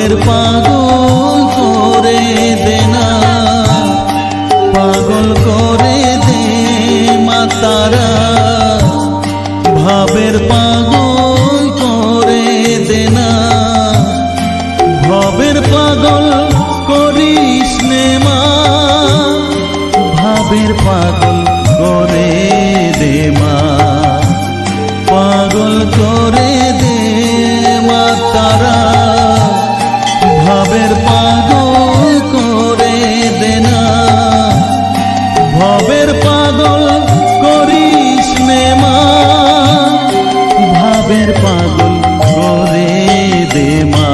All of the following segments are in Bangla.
ভাবের পাগল করে দে না, পাগল করে দে মা তারা, ভাবের পাগল করে দে না, ভবের পাগল করিস নে মা, ভাবের পাগল করে দে মা, পাগল করে দে মা তারা, ভাবের পাগল করে দে না, ভবের পাগল করিস নে মা, ভাবের পাগল করে দে মা,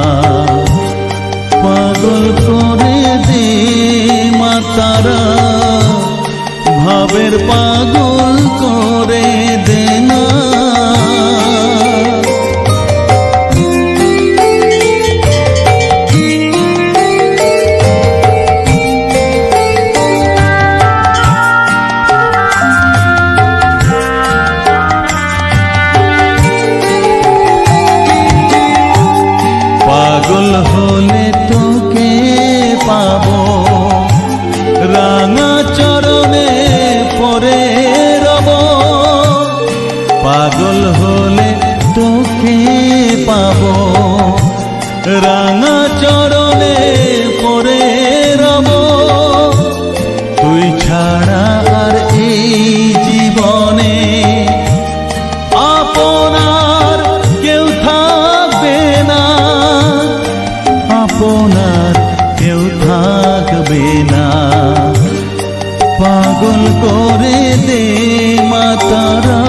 পাগল করে দে মা তারা, ভাবের পাগল করে দে না। পাগল হলে তোকে পাবো, রাঙা চরণে পরে রব, পাগল হলে তোকে পাবো, রাঙা চরণে পরে রব, তুই ছাড়া আর এই জীবনে আপনার কেউ থাকবে না, আপনার কেউ থাকবে না, পাগল করে দে মা তারা,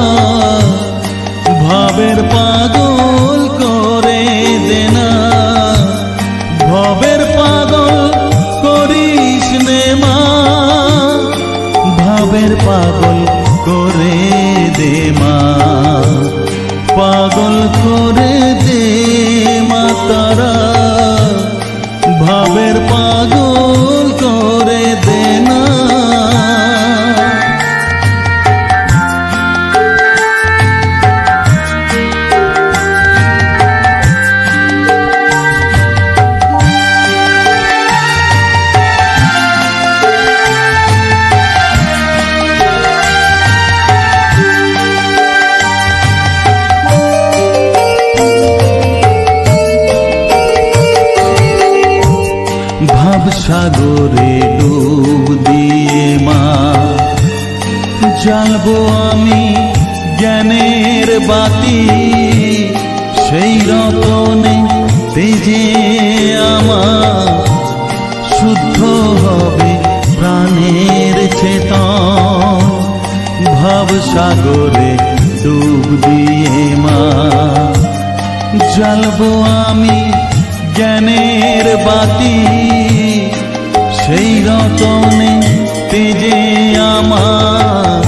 ভাবের পাগল করে দে না, ভবের পাগল করিস নে মা, ভাবের পাগল করে দে মা, পাগল করে দে মা তারা, ভাবের পাগল করে দে না। ভাব সাগরে ডুব দিয়ে মা, জ্বালবো আমি জ্ঞানের বাতি, সেই রতনে তেজে আমার শুদ্ধ হবে প্রাণের চেতন, ভাব সাগরে ডুব দিয়ে মা, জ্বালবো আমি জ্ঞানের বাতি, সেই রতনে তেজে আমার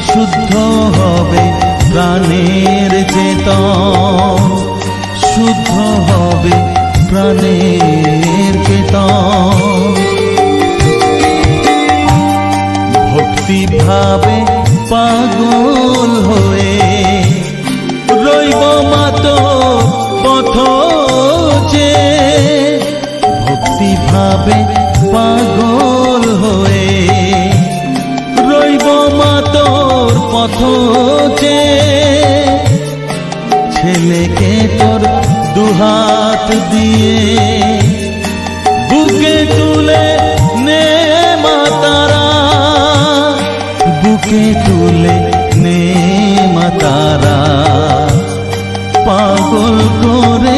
শুদ্ধ হবে প্রাণের চেতন, শুদ্ধ হবে প্রাণের চেতন, ভক্তি ভাবে পাগল হয়ে রইব মাতো পথ যে, ভক্তি ভাবে পাগল হয়ে রইব মা তোর পথ যে, ছেলেকে তোর দুহাত দিয়ে বুকে তুলে নে মা তারা, বুকে তুলে নে মা তারা, পাগল করে